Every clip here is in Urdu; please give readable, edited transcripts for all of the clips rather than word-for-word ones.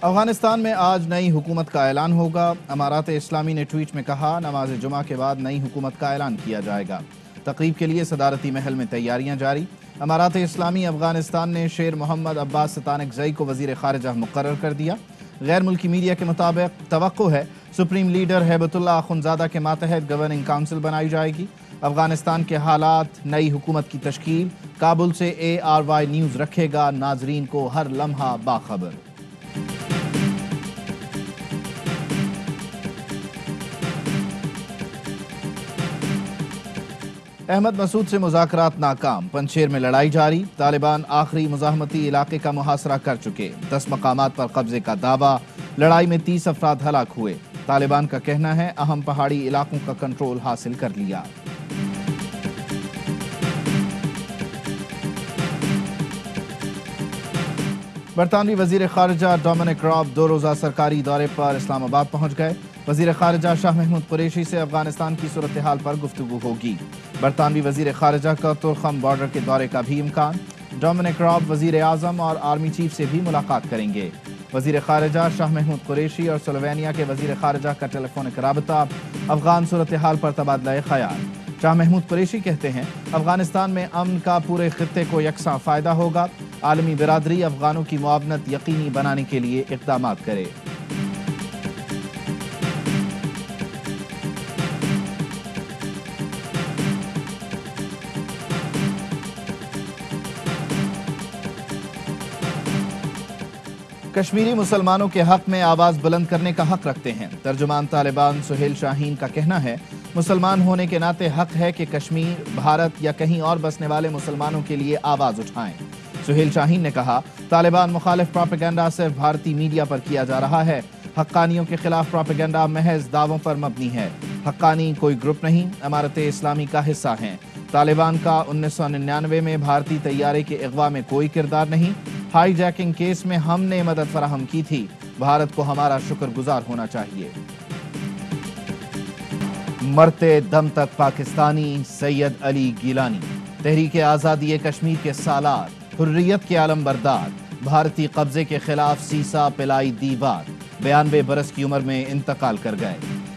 افغانستان میں آج نئی حکومت کا اعلان ہوگا۔ امارات اسلامی نے ٹویٹ میں کہا نماز جمعہ کے بعد نئی حکومت کا اعلان کیا جائے گا۔ تقریب کے لیے صدارتی محل میں تیاریاں جاری۔ امارات اسلامی افغانستان نے شیر محمد عباس ستانکزئی کو وزیر خارجہ مقرر کر دیا۔ غیر ملکی میڈیا کے مطابق توقع ہے سپریم لیڈر ہیبت اللہ اخندزادہ کے ماتحت گورننگ کونسل بنائی جائے گی۔ افغانستان کے حالات، نئی حکومت کی تشکیل، کابل سے ARY نیوز رکھے گا ناظرین کو ہر لمحہ باخبر۔ احمد مسعود سے مذاکرات ناکام، پنجشیر میں لڑائی جاری۔ طالبان آخری مزاحمتی علاقے کا محاصرہ کر چکے، 10 مقامات پر قبضے کا دعویٰ۔ لڑائی میں 30 افراد ہلاک ہوئے۔ طالبان کا کہنا ہے اہم پہاڑی علاقوں کا کنٹرول حاصل کر لیا۔ برطانوی وزیر خارجہ ڈومنک راب 2 روزہ سرکاری دورے پر اسلام آباد پہنچ گئے۔ وزیر خارجہ شاہ محمود قریشی سے افغانستان کی صورتحال پر گفتگو ہوگی۔ برطانوی وزیر خارجہ کا تورخم بارڈر کے دورے کا بھی امکان۔ ڈومنک راب وزیر اعظم اور آرمی چیف سے بھی ملاقات کریں گے۔ وزیر خارجہ شاہ محمود قریشی اور سلووینیا کے وزیر خارجہ کا ٹیلی فونک رابطہ، افغان صورتحال پر تبادلہ خیال۔ شاہ محمود قریشی کہتے ہیں افغانستان میں امن کا پورے خطے کو یکساں فائدہ ہوگا۔ عالمی برادری افغانوں کی معاونت یقینی بنانے کے لیے اقدامات کرے۔ کشمیری مسلمانوں کے حق میں آواز بلند کرنے کا حق رکھتے ہیں۔ ترجمان طالبان سہیل شاہین کا کہنا ہے مسلمان ہونے کے ناطے حق ہے کہ کشمیر، بھارت یا کہیں اور بسنے والے مسلمانوں کے لیے آواز اٹھائیں۔ سہیل شاہین نے کہا طالبان مخالف پروپیگنڈا صرف بھارتی میڈیا پر کیا جا رہا ہے۔ حقانیوں کے خلاف پروپیگنڈا محض دعووں پر مبنی ہے۔ حقانی کوئی گروپ نہیں، امارت اسلامی کا حصہ ہیں۔ طالبان کا 1999 میں بھارتی طیارے کے اغوا میں کوئی کردار نہیں۔ ہائی جیکنگ کیس میں ہم نے مدد فراہم کی تھی۔ بھارت کو ہمارا شکر گزار ہونا چاہیے۔ مرتے دم تک پاکستانی سید علی گیلانی، تحریک آزادی کشمیر کے سالار، حریت کے علم بردار، بھارتی قبضے کے خلاف سیسا پلائی دیوار، 92 برس کی عمر میں انتقال کر گئے۔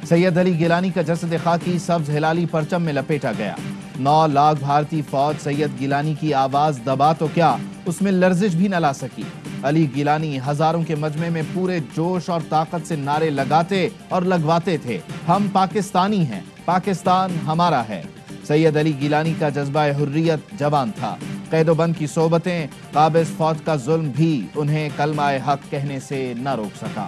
سید علی گیلانی کا جسد خاکی سبز ہلالی پرچم میں لپیٹا گیا۔ 9 لاکھ بھارتی فوج سید گیلانی کی آواز دبا تو کیا، اس میں لرزش بھی نہ لا سکی۔ علی گیلانی ہزاروں کے مجمع میں پورے جوش اور طاقت سے نعرے لگاتے اور لگواتے تھے، ہم پاکستانی ہیں، پاکستان ہمارا ہے۔ سید علی گیلانی کا جذبہ حریت جوان تھا۔ قید و بند کی صحبتیں، قابض فوج کا ظلم بھی انہیں کلمہ حق کہنے سے نہ روک سکا۔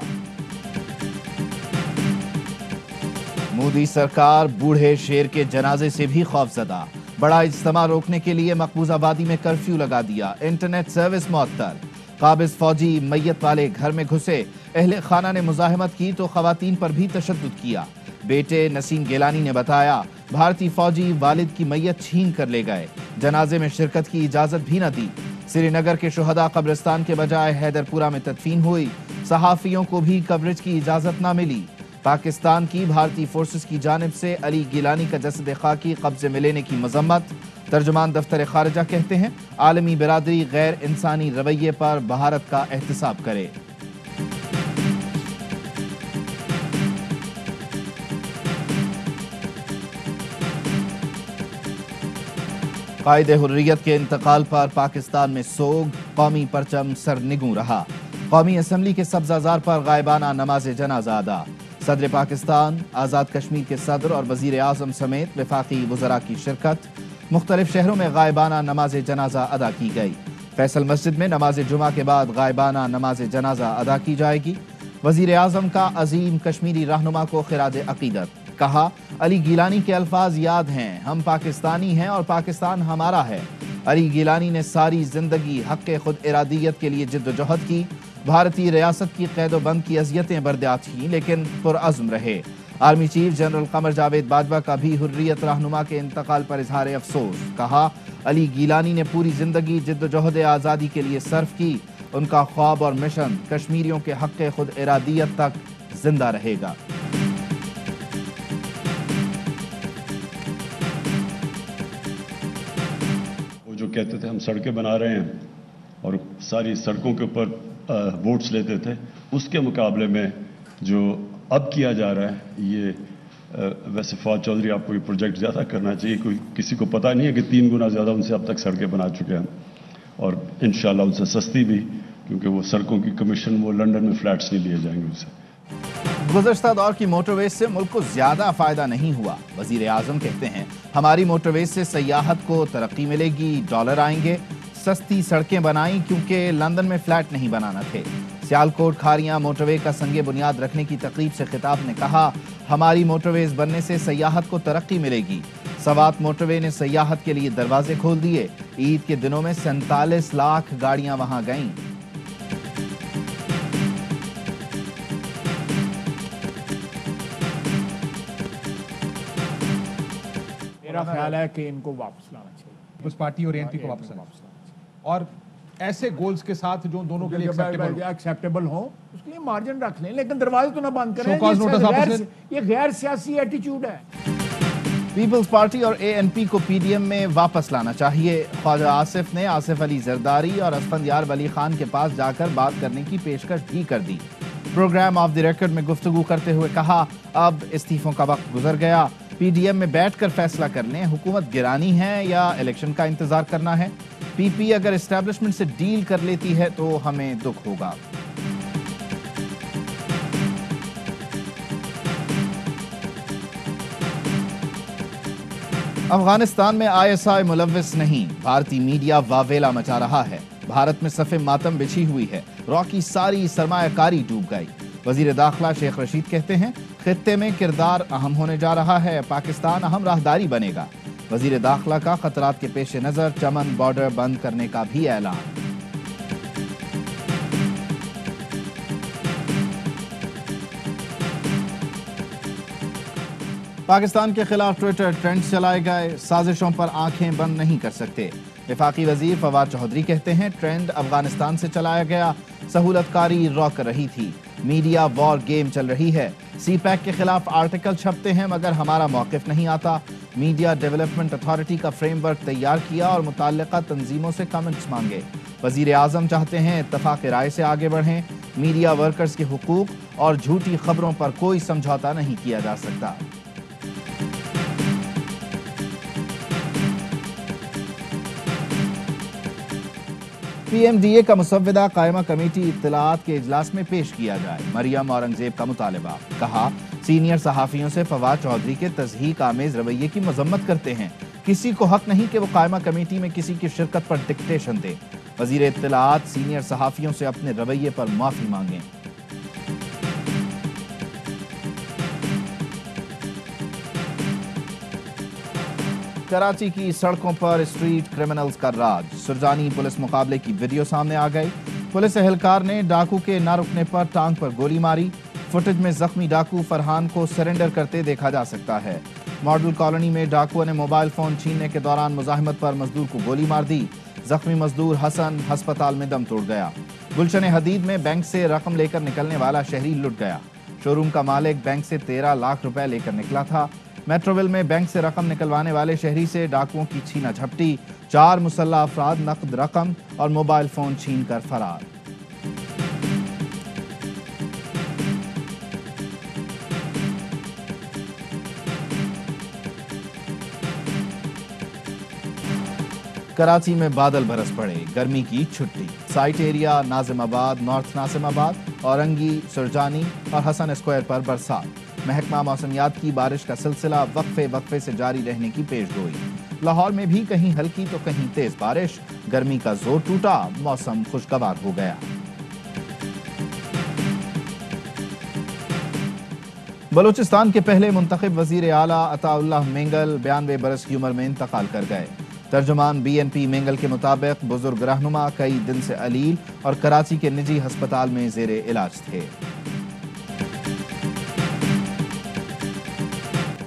مودی سرکار بوڑھے شیر کے جنازے سے بھی خوفزدہ، بڑا اجتماع روکنے کے لیے مقبوضہ آبادی میں کرفیو لگا دیا، انٹرنیٹ سروس معطل۔ قابض فوجی میت والے گھر میں گھسے، اہل خانہ نے مزاحمت کی تو خواتین پر بھی تشدد کیا۔ بیٹے نسیم گیلانی نے بتایا بھارتی فوجی والد کی میت چھین کر لے گئے، جنازے میں شرکت کی اجازت بھی نہ دی۔ سری نگر کے شہداء قبرستان کے بجائے حیدر پورہ میں تدفین ہوئی، صحافیوں کو بھی کوریج کی اجازت نہ ملی۔ پاکستان کی بھارتی فورسز کی جانب سے علی گیلانی کا جسد خاکی قبضے میں لینے کی مذمت۔ ترجمان دفتر خارجہ کہتے ہیں عالمی برادری غیر انسانی رویے پر بھارت کا احتساب کرے۔ قائد حریت کے انتقال پر پاکستان میں سوگ، قومی پرچم سرنگوں رہا۔ قومی اسمبلی کے سبزہ زار پر غائبانہ نماز جنازہ ادا۔ صدر پاکستان، آزاد کشمیر کے صدر اور وزیر اعظم سمیت وفاقی وزراء کی شرکت۔ مختلف شہروں میں غائبانہ نماز جنازہ ادا کی گئی۔ فیصل مسجد میں نماز جمعہ کے بعد غائبانہ نماز جنازہ ادا کی جائے گی۔ وزیر اعظم کا عظیم کشمیری رہنما کو خراج عقیدت، کہا علی گیلانی کے الفاظ یاد ہیں، ہم پاکستانی ہیں اور پاکستان ہمارا ہے۔ علی گیلانی نے ساری زندگی حق خود ارادیت کے لیے جد و جہد کی، بھارتی ریاست کی قید و بند کی اذیتیں برداشت کی لیکن پرعزم رہے۔ Army chief general Qamar Javed Bajwa کا بھی حریت رہنما کے انتقال پر اظہار افسوس، کہا علی گیلانی نے پوری زندگی جد و جہد آزادی کے لیے صرف کی، ان کا خواب اور مشن کشمیریوں کے حق خود ارادیت تک زندہ رہے گا۔ وہ جو کہتے تھے ہم سڑکیں بنا رہے ہیں اور ساری سڑکوں کے اوپر ووٹس لیتے تھے، اس کے مقابلے میں جو اب کیا جا رہا ہے یہ ویسے فواد چودھری آپ کو یہ پروجیکٹ زیادہ کرنا چاہیے، کوئی کسی کو پتہ نہیں ہے کہ 3 گنا زیادہ ان سے اب تک سڑکیں بنا چکے ہیں، اور انشاءاللہ ان سے سستی بھی، کیونکہ وہ سڑکوں کی کمیشن وہ لنڈن میں فلیٹس نہیں لیے جائیں گے ان سے۔ گزشتہ دور کی موٹر ویز سے ملک کو زیادہ فائدہ نہیں ہوا۔ وزیر اعظم کہتے ہیں ہماری موٹر ویز سے سیاحت کو ترقی ملے گی، ڈالر آئیں گے، سستی سڑکیں بنائیں کیونکہ لندن میں فلیٹ نہیں بنانا تھے۔ سیالکوٹ کھاریاں موٹر وے کا سنگ بنیاد رکھنے کی تقریب سے خطاب نے کہا ہماری موٹر ویز بننے سے سیاحت کو ترقی ملے گی۔ سوات موٹر وے نے سیاحت کے لیے دروازے کھول دیے، عید کے دنوں میں 47 لاکھ گاڑیاں وہاں گئیں۔ میرا خیال ہے کہ ان کو واپس لانا چاہیے، پیپلز پارٹی اور ANP کو واپس لانا چاہیے، اور ایسے گولز کے ساتھ جو دونوں کے لیے ایکسیپٹیبل ہوں، اس کے لیے مارجن رکھ لیں، لیکن دروازے تو نہ بند کریں۔ یہ غیر سیاسی ایٹیچیوڈ ہے۔ پیپلز پارٹی اور ANP کو PDM میں واپس لانا چاہیے۔ خواجہ آصف نے آصف علی زرداری اور اسفندیار ولی خان کے پاس جا کر بات کرنے کی پیشکش بھی کر دی۔ پروگرام آف دی ریکارڈ میں گفتگو کرتے ہوئے کہا اب استعفوں کا وقت گزر گیا، PDM میں بیٹھ کر فیصلہ کر لیں، حکومت گرانی ہے یا الیکشن کا انتظار کرنا ہے۔ PP اگر اسٹیبلشمنٹ سے ڈیل کر لیتی ہے تو ہمیں دکھ ہوگا۔ افغانستان میں ISI ملوث نہیں، بھارتی میڈیا واویلا مچا رہا ہے۔ بھارت میں صف ماتم بچھی ہوئی ہے، را کی ساری سرمایہ کاری ڈوب گئی۔ وزیر داخلہ شیخ رشید کہتے ہیں خطے میں کردار اہم ہونے جا رہا ہے، پاکستان اہم راہداری بنے گا۔ وزیر داخلہ کا خطرات کے پیش نظر چمن بارڈر بند کرنے کا بھی اعلان۔ پاکستان کے خلاف ٹویٹر ٹرینڈ چلائے گئے، سازشوں پر آنکھیں بند نہیں کر سکتے۔ وفاقی وزیر فواد چودھری کہتے ہیں ٹرینڈ افغانستان سے چلایا گیا، سہولت کاری روک رہی تھی، میڈیا وار گیم چل رہی ہے، سی پیک کے خلاف آرٹیکل چھپتے ہیں مگر ہمارا موقف نہیں آتا۔ میڈیا ڈیولپمنٹ اتھارٹی کا فریم ورک تیار کیا اور متعلقہ تنظیموں سے کمنٹس مانگے۔ وزیر اعظم چاہتے ہیں اتفاق رائے سے آگے بڑھیں، میڈیا ورکرز کے حقوق اور جھوٹی خبروں پر کوئی سمجھوتا نہیں کیا جا سکتا۔ PMDA کا مسودہ قائمہ کمیٹی اطلاعات کے اجلاس میں پیش کیا جائے، مریم اورنگزیب کا مطالبہ۔ کہا سینئر صحافیوں سے فواد چودھری کے تضحیک آمیز رویے کی مذمت کرتے ہیں، کسی کو حق نہیں کہ وہ قائمہ کمیٹی میں کسی کی شرکت پر ڈکٹیشن دے۔ وزیر اطلاعات سینئر صحافیوں سے اپنے رویے پر معافی مانگیں۔ کراچی کی سڑکوں پر اسٹریٹ کرمنلز کا راج، سرجانی پولیس مقابلے کی ویڈیو سامنے آ گئی۔ پولیس اہلکار نے ڈاکو کے نہ رکنے پر ٹانگ پر گولی ماری، فوٹیج میں زخمی ڈاکو فرحان کو سرنڈر کرتے دیکھا جا سکتا ہے۔ ماڈل کالونی میں ڈاکو نے موبائل فون چھیننے کے دوران مزاحمت پر مزدور کو گولی مار دی، زخمی مزدور حسن ہسپتال میں دم توڑ گیا۔ گلشن حدید میں بینک سے رقم لے کر نکلنے والا شہری لٹ گیا، شو روم کا مالک بینک سے 13 لاکھ روپے لے کر نکلا تھا۔ میٹروول میں بینک سے رقم نکلوانے والے شہری سے ڈاکوؤں کی چھینا جھپٹی، 4 مسلح افراد نقد رقم اور موبائل فون چھین کر فرار۔ کراچی میں بادل برس پڑے، گرمی کی چھٹی، سائٹ ایریا ناظم آباد، نارتھ ناظم آباد، اورنگی، سرجانی اور حسن اسکوائر پر برسات۔ محکمہ موسمیات کی بارش کا سلسلہ وقفے سے جاری رہنے کی پیش گوئی۔ لاہور میں بھی کہیں ہلکی تو کہیں تیز بارش، گرمی کا زور ٹوٹا، موسم خوشگوار ہو گیا۔ بلوچستان کے پہلے منتخب وزیر اعلیٰ عطا اللہ مینگل 92 برس کی عمر میں انتقال کر گئے۔ ترجمان BNP مینگل کے مطابق بزرگ رہنما کئی دن سے علیل اور کراچی کے نجی ہسپتال میں زیر علاج تھے۔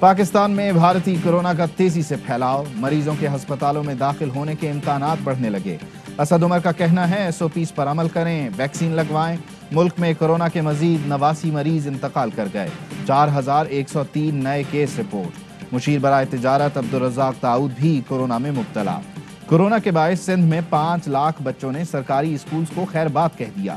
پاکستان میں بھارتی کورونا کا تیزی سے پھیلاؤ، مریضوں کے ہسپتالوں میں داخل ہونے کے امکانات بڑھنے لگے۔ اسد عمر کا کہنا ہے SOPs پر عمل کریں، ویکسین لگوائیں۔ ملک میں کورونا کے مزید 89 مریض انتقال کر گئے، 4103 نئے کیس رپورٹ۔ مشیر برائے تجارت عبدالرزاق داؤد بھی کورونا میں مبتلا۔ کورونا کے باعث سندھ میں 5 لاکھ بچوں نے سرکاری اسکولز کو خیر بات کہہ دیا۔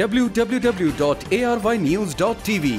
www.arynews.tv।